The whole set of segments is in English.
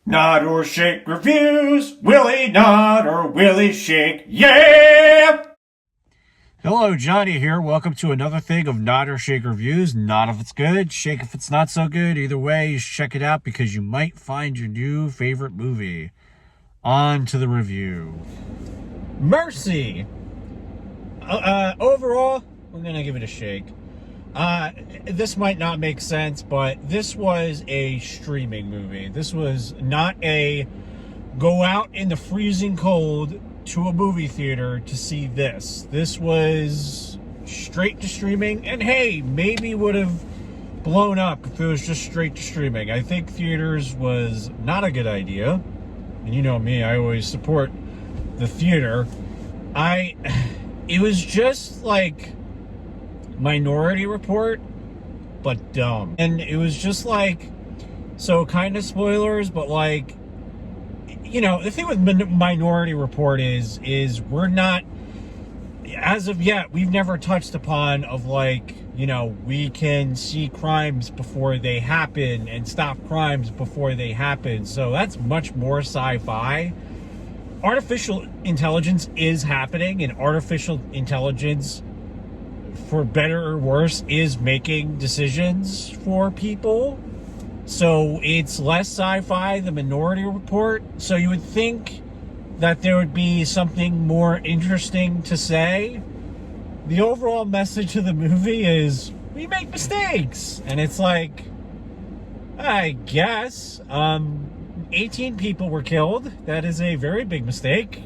Nod or Shake reviews. Willie nod or Willie shake. Yeah! Hello, Johnny here. Welcome to another thing of Nod or Shake reviews. Nod if it's good, shake if it's not so good. Either way, you should check it out because you might find your new favorite movie. On to the review. Mercy. Overall, I'm gonna give it a shake. This might not make sense, but this was a streaming movie. This was not a go out in the freezing cold to a movie theater to see this. This was straight to streaming, and hey, maybe would have blown up if it was just straight to streaming. I think theaters was not a good idea, and you know me, I always support the theater. It was just like Minority Report, but dumb. And it was just like, so kind of spoilers, but like, you know, the thing with Minority Report is we're not, as of yet, we've never touched upon of like, you know, we can see crimes before they happen and stop crimes before they happen. So that's much more sci-fi. Artificial intelligence is happening, and artificial intelligence, for better or worse, is making decisions for people. So it's less sci-fi than Minority Report. So you would think that there would be something more interesting to say. The overall message of the movie is we make mistakes. And it's like, I guess, 18 people were killed. That is a very big mistake.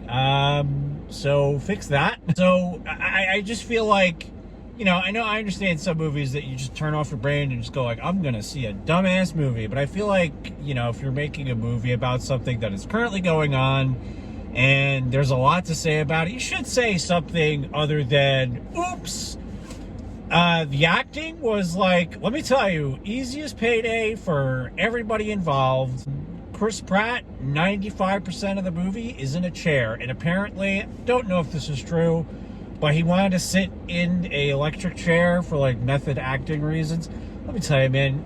So fix that. So I just feel like, you know, I understand some movies that you just turn off your brain and just go like, I'm gonna see a dumbass movie. But I feel like, you know, if you're making a movie about something that is currently going on and there's a lot to say about it, you should say something other than, oops. The acting was like, let me tell you, easiest payday for everybody involved. Chris Pratt, 95% of the movie is in a chair. And apparently, don't know if this is true, but he wanted to sit in a electric chair for like method acting reasons. Let me tell you, man,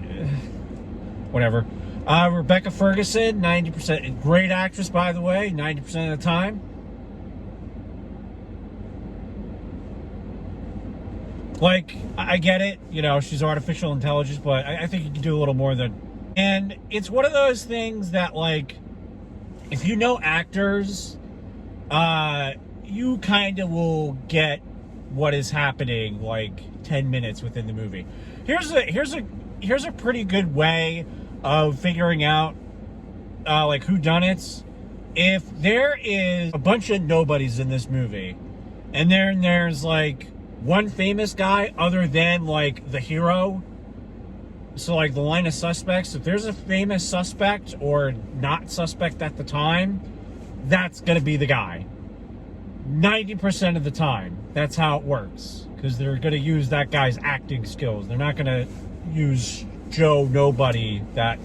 whatever. Rebecca Ferguson, 90%, great actress, by the way, 90% of the time. Like, I get it, you know, she's artificial intelligence, but I think you can do a little more than. And it's one of those things that, like, if you know actors, you kind of will get what is happening like 10 minutes within the movie. Here's a pretty good way of figuring out like whodunits. If there is a bunch of nobodies in this movie, and then there's like one famous guy other than like the hero, so like the line of suspects, if there's a famous suspect or not suspect at the time, that's gonna be the guy. 90% of the time, that's how it works, because they're going to use that guy's acting skills. They're not going to use Joe Nobody that,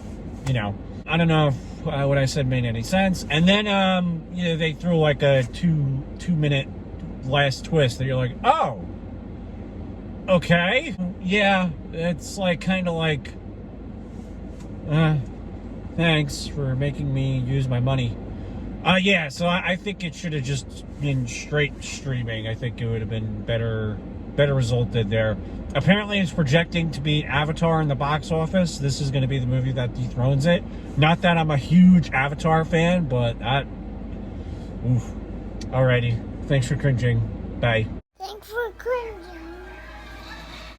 you know, I don't know if what I said made any sense. And then, you know, they threw like a two-minute last twist that you're like, oh, okay. Yeah, it's like kind of like, thanks for making me use my money. Yeah, so I think it should have just been straight streaming. I think it would have been better resulted there. Apparently, it's projecting to be Avatar in the box office. This is going to be the movie that dethrones it. Not that I'm a huge Avatar fan, but oof. Alrighty. Thanks for cringing. Bye. Thanks for cringing.